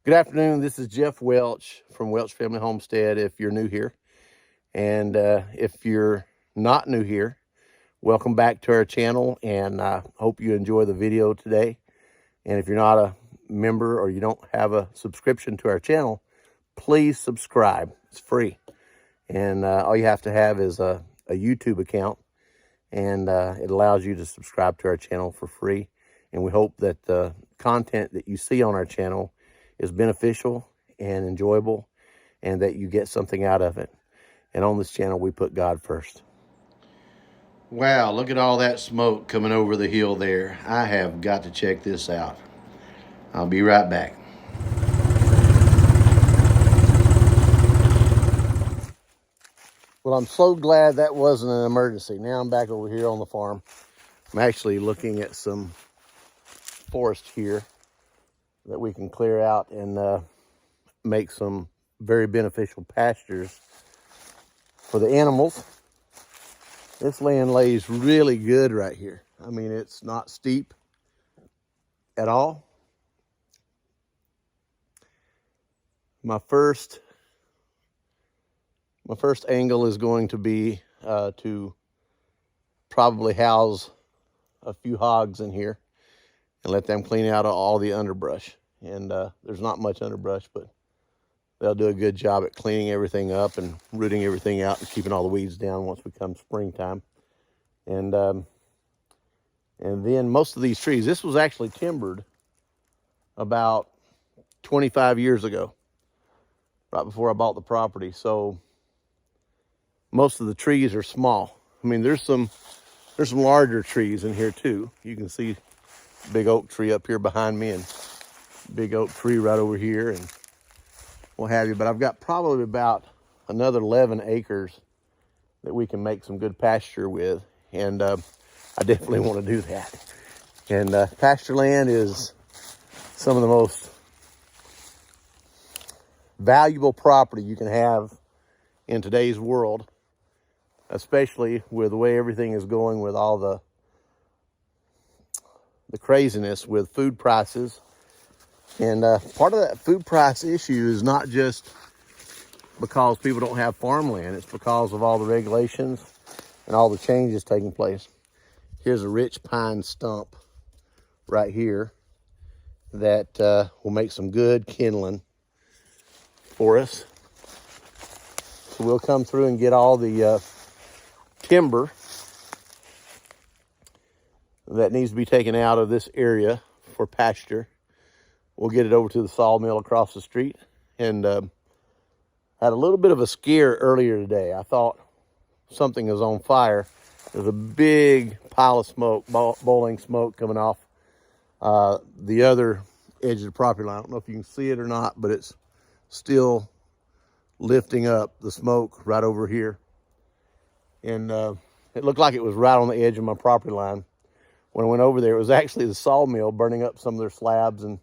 Good afternoon. This is Jeff Welch from Welch Family Homestead if you're new here. And if you're not new here, welcome back to our channel, and I hope you enjoy the video today. And if you're not a member or you don't have a subscription to our channel, please subscribe. It's free. And all you have to have is a YouTube account, and it allows you to subscribe to our channel for free. And we hope that the content that you see on our channel is beneficial and enjoyable, and that you get something out of it. And on this channel, we put God first. Wow, look at all that smoke coming over the hill there. I have got to check this out. I'll be right back. Well, I'm so glad that wasn't an emergency. Now I'm back over here on the farm. I'm actually looking at some forest here that we can clear out and make some very beneficial pastures for the animals. This land lays really good right here. I mean, it's not steep at all. My first angle is going to be to probably house a few hogs in here and let them clean out all the underbrush. And there's not much underbrush, but they'll do a good job at cleaning everything up and rooting everything out and keeping all the weeds down once we come springtime. And then most of these trees, this was actually timbered about 25 years ago, right before I bought the property. So most of the trees are small. I mean, there's some larger trees in here too. You can see big oak tree up here behind me and big oak tree right over here and what have you. But I've got probably about another 11 acres that we can make some good pasture with. And I definitely want to do that. And pasture land is some of the most valuable property you can have in today's world, especially with the way everything is going with all the craziness with food prices. And part of that food price issue is not just because people don't have farmland. It's because of all the regulations and all the changes taking place. Here's a rich pine stump right here that will make some good kindling for us. So we'll come through and get all the timber that needs to be taken out of this area for pasture. We'll get it over to the sawmill across the street. And had a little bit of a scare earlier today. I thought something was on fire. There's a big pile of smoke, boiling smoke coming off the other edge of the property line. I don't know if you can see it or not, but it's still lifting up the smoke right over here. And it looked like it was right on the edge of my property line. When I went over there, it was actually the sawmill burning up some of their slabs and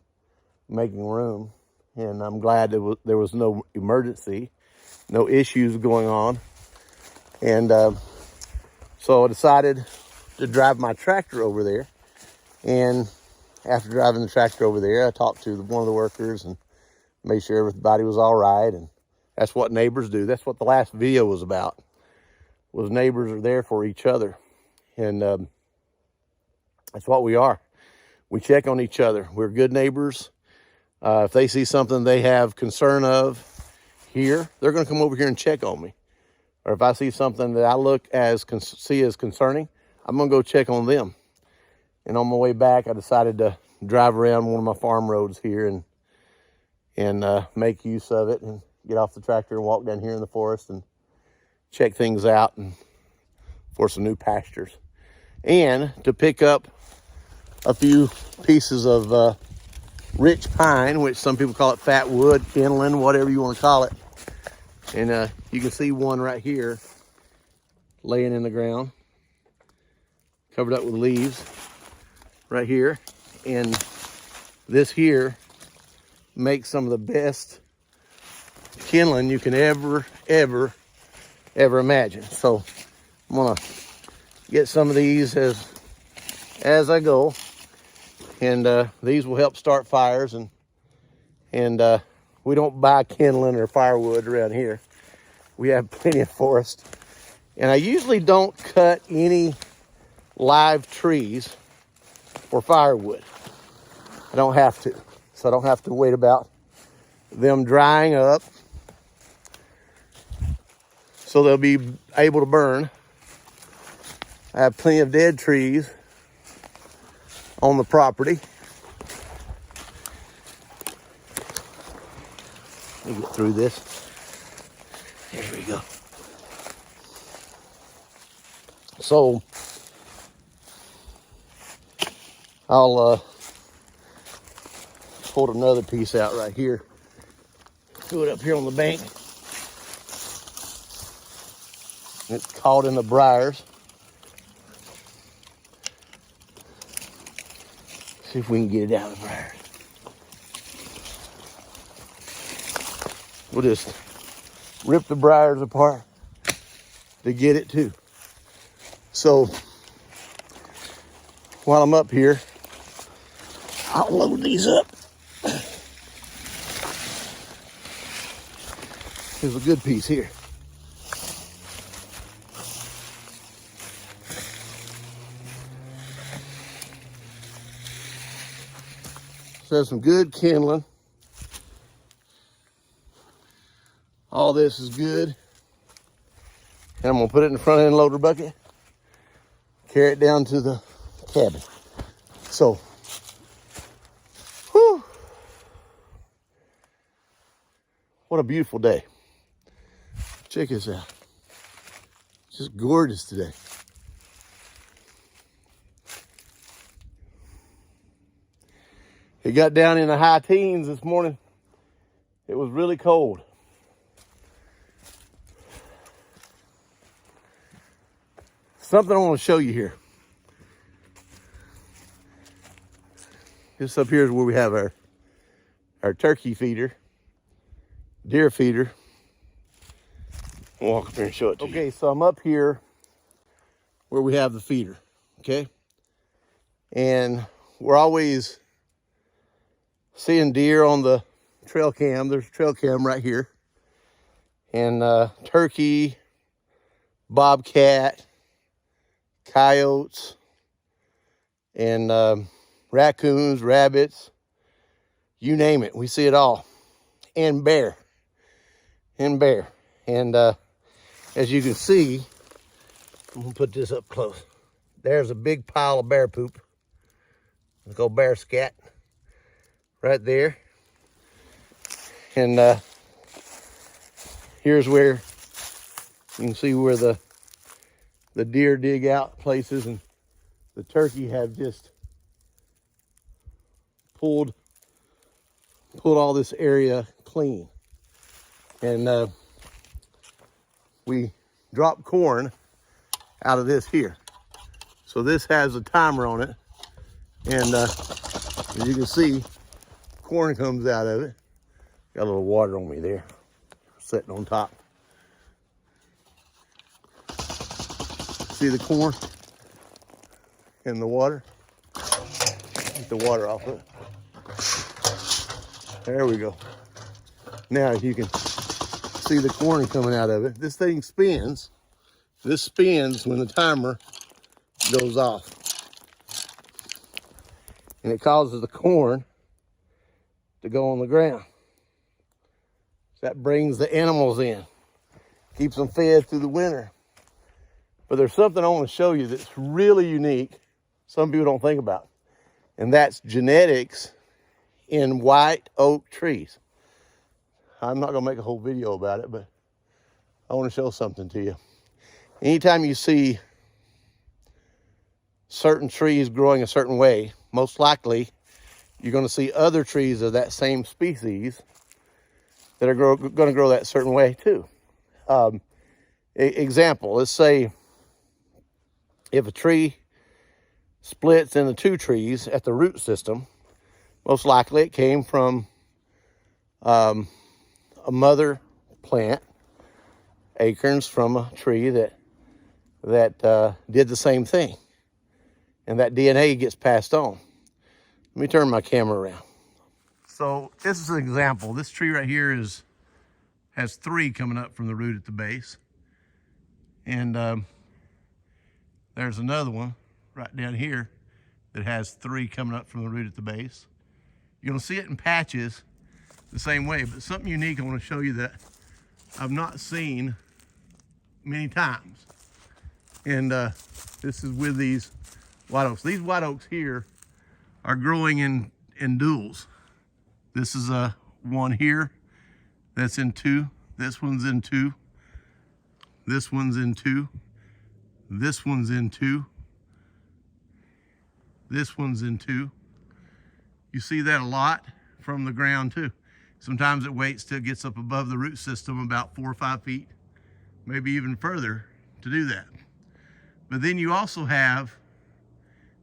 making room. And I'm glad there was no emergency, no issues going on. And so I decided to drive my tractor over there. And after driving the tractor over there, I talked to one of the workers and made sure everybody was all right. And that's what neighbors do. That's what the last video was about, was neighbors are there for each other. And that's what we are. We check on each other. We're good neighbors. If they see something they have concern of here, they're going to come over here and check on me. Or if I see something that I see as concerning, I'm going to go check on them. And on my way back, I decided to drive around one of my farm roads here and make use of it and get off the tractor and walk down here in the forest and check things out and for some new pastures. And to pick up a few pieces of rich pine, which some people call it fat wood, kindling, whatever you want to call it. And you can see one right here laying in the ground, covered up with leaves right here. And this here makes some of the best kindling you can ever imagine. So I'm gonna get some of these as I go, and these will help start fires and And we don't buy kindling or firewood around here. We have plenty of forest. And I usually don't cut any live trees for firewood. I don't have to. So I don't have to wait about them drying up so they'll be able to burn. I have plenty of dead trees on the property. Let me get through this. There we go. So I'll pull another piece out right here. Do it up here on the bank. It's caught in the briars. See if we can get it out of the briars. We'll just rip the briars apart to get it too. So while I'm up here, I'll load these up. Here's a good piece here. So there's some good kindling. All this is good. And I'm gonna put it in the front end loader bucket, carry it down to the cabin. So, whew, what a beautiful day. Check this out. It's just gorgeous today. It got down in the high teens this morning. It was really cold. Something I want to show you here. This up here is where we have our turkey feeder, deer feeder. I'll walk up here and show it to you. Okay, so I'm up here where we have the feeder, okay? And we're always seeing deer on the trail cam. There's a trail cam right here. And turkey, bobcat, coyotes, and raccoons, rabbits, you name it. We see it all. And bear. And as you can see, I'm gonna put this up close. There's a big pile of bear poop. Let's go bear scat right there. And here's where you can see where the deer dig out places, and the turkey have just pulled all this area clean. And we drop corn out of this here. So this has a timer on it. And as you can see, corn comes out of it. Got a little water on me there, sitting on top. See the corn in the water? Get the water off of it. There we go. Now you can see the corn coming out of it. This thing spins. This spins when the timer goes off. And it causes the corn to go on the ground. That brings the animals in, keeps them fed through the winter. But there's something I want to show you that's really unique, some people don't think about, and that's genetics in white oak trees. I'm not going to make a whole video about it, but I want to show something to you. Anytime you see certain trees growing a certain way, most likely you're going to see other trees of that same species that are going to grow that certain way too. Example, let's say if a tree splits into two trees at the root system, most likely it came from a mother plant, acorns from a tree that did the same thing. And that DNA gets passed on. Let me turn my camera around. So this is an example. This tree right here has 3 coming up from the root at the base. And there's another one right down here that has 3 coming up from the root at the base. You're gonna see it in patches the same way, but something unique I wanna show you that I've not seen many times. And this is with these white oaks. These white oaks here are growing in duals. This is one here that's in 2. This one's in 2. This one's in 2. This one's in 2. This one's in 2. You see that a lot from the ground too. Sometimes it waits till it gets up above the root system about 4 or 5 feet, maybe even further to do that. But then you also have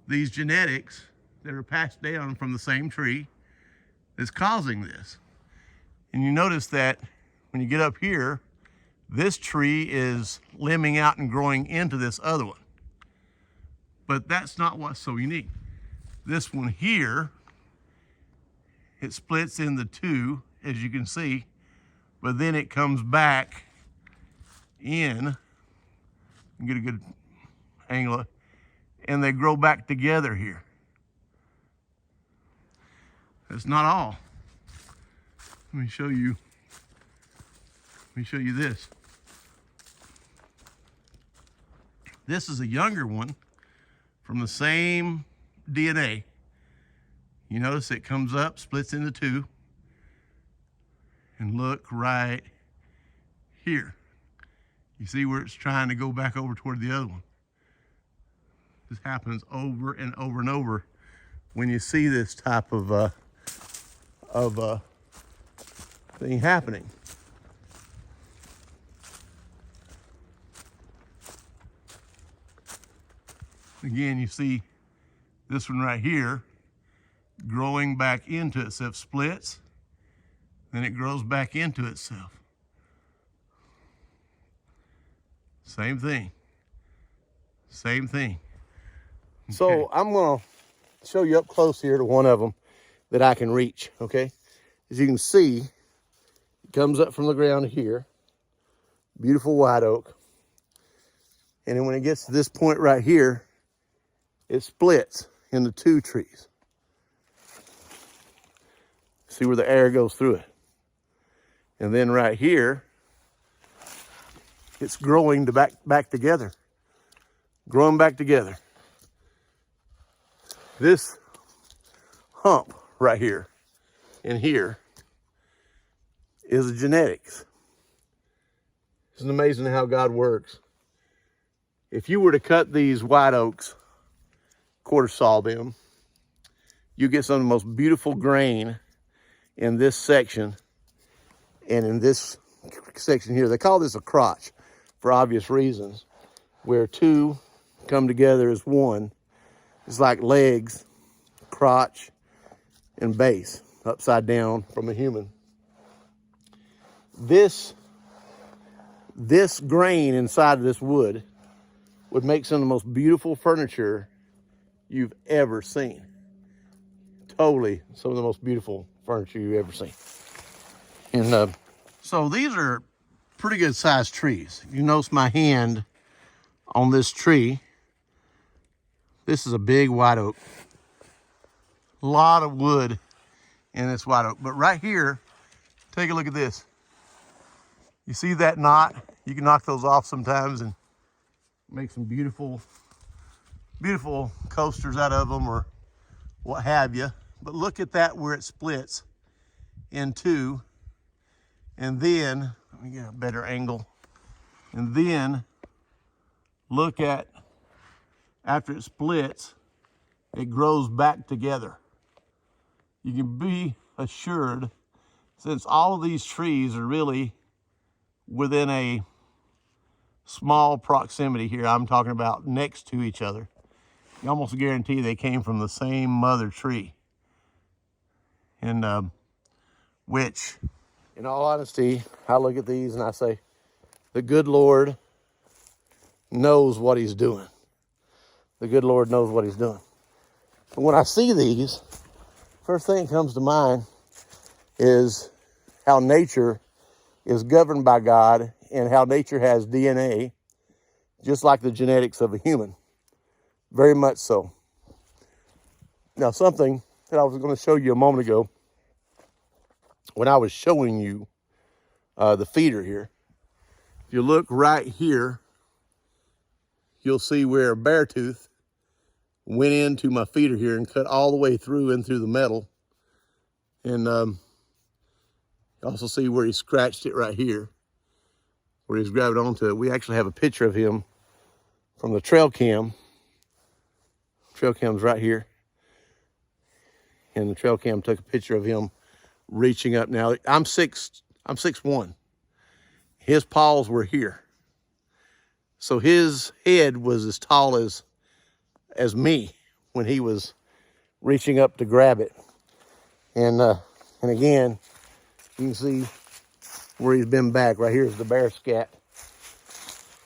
these genetics that are passed down from the same tree that's causing this. And you notice that when you get up here, this tree is limbing out and growing into this other one. But that's not what's so unique. This one here, it splits into 2, as you can see, but then it comes back in, get a good angle, and they grow back together here. That's not all. Let me show you this. This is a younger one from the same DNA. You notice it comes up, splits into 2, and look right here. You see where it's trying to go back over toward the other one. This happens over and over and over when you see this type of thing happening. Again, you see this one right here growing back into itself, splits, then it grows back into itself. Same thing. Same thing. Okay. So I'm gonna show you up close here to one of them that I can reach, okay? As you can see, it comes up from the ground here, beautiful white oak. And then when it gets to this point right here, it splits into 2 trees. See where the air goes through it. And then right here, it's growing to back together. Growing back together. This hump right here and here is the genetics. It's amazing how God works. If you were to cut these white oaks, quarter saw them, you get some of the most beautiful grain in this section and in this section here. They call this a crotch for obvious reasons, where 2 come together as one. It's like legs, crotch, and base, upside down from a human. This grain inside of this wood would make some of the most beautiful furniture you've ever seen. Totally some of the most beautiful furniture you've ever seen. And so these are pretty good sized trees. You notice my hand on this tree. This is a big white oak. A lot of wood in this white oak. But right here, take a look at this. You see that knot? You can knock those off sometimes and make some beautiful, beautiful coasters out of them or what have you. But look at that where it splits in 2. And then, let me get a better angle. And then look at, after it splits, it grows back together. You can be assured, since all of these trees are really within a small proximity here, I'm talking about next to each other, you almost guarantee they came from the same mother tree. And which, in all honesty, I look at these and I say, the good Lord knows what he's doing. The good Lord knows what he's doing. And when I see these, first thing that comes to mind is how nature is governed by God and how nature has DNA, just like the genetics of a human. Very much so. Now, something that I was going to show you a moment ago when I was showing you the feeder here. If you look right here, you'll see where a bear tooth went into my feeder here and cut all the way through and through the metal. And you also see where he scratched it right here, where he's grabbed onto it. We actually have a picture of him from the trail cam. Trail cam's right here. And the trail cam took a picture of him reaching up. Now, I'm 6'1". His paws were here. So his head was as tall as me when he was reaching up to grab it. And again, you can see where he's been back. Right here is the bear scat.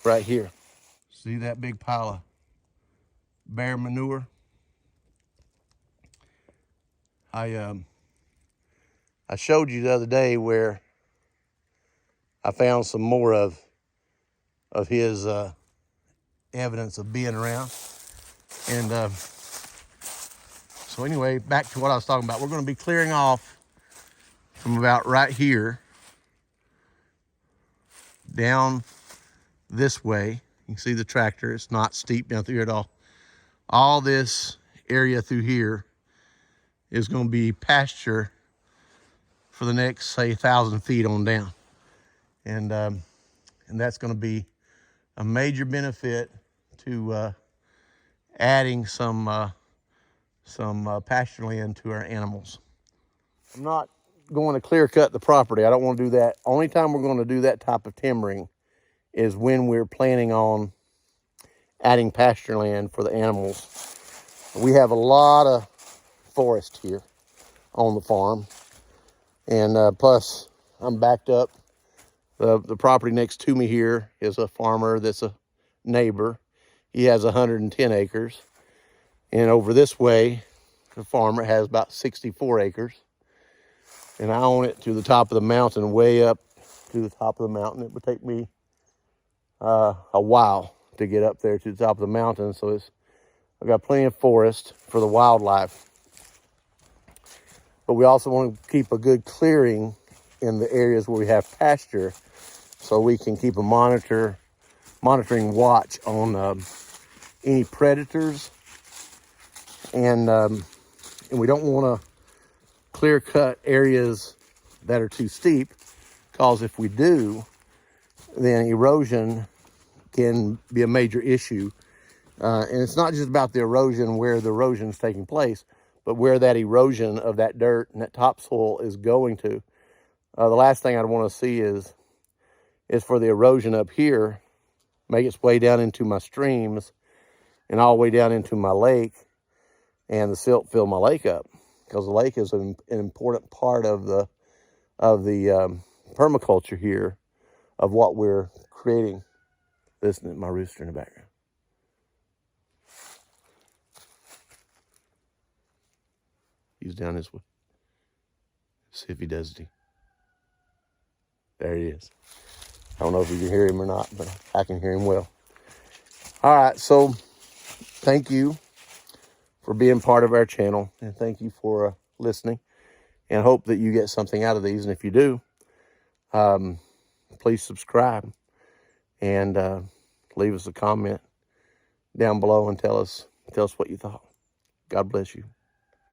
Right here. See that big pile of bear manure? I showed you the other day where I found some more of his evidence of being around. And so anyway, back to what I was talking about. We're going to be clearing off from about right here down this way. You can see the tractor. It's not steep down through here at all. All this area through here is going to be pasture for the next, say, 1,000 feet on down. And that's going to be a major benefit to adding some pasture land to our animals. I'm not going to clear cut the property. I don't want to do that. Only time we're going to do that type of timbering is when we're planning on adding pasture land for the animals. We have a lot of forest here on the farm. And plus, I'm backed up. The property next to me here is a farmer that's a neighbor. He has 110 acres. And over this way, the farmer has about 64 acres. And I own it to the top of the mountain, way up to the top of the mountain. It would take me a while to get up there to the top of the mountain. So I've got plenty of forest for the wildlife. But we also want to keep a good clearing in the areas where we have pasture, so we can keep a monitoring watch on any predators. And we don't want to clear cut areas that are too steep, because if we do, then erosion can be a major issue. And it's not just about the erosion where the erosion is taking place, but where that erosion of that dirt and that topsoil is going to. The last thing I'd want to see is for the erosion up here make its way down into my streams and all the way down into my lake, and the silt fill my lake up, because the lake is an important part of the permaculture here, of what we're creating. Listen to my rooster in the background. He's down this way. See if he does it. There he is. I don't know if you can hear him or not, but I can hear him well. All right, so thank you for being part of our channel, and thank you for listening, and hope that you get something out of these. And if you do, please subscribe and leave us a comment down below and tell us what you thought. God bless you.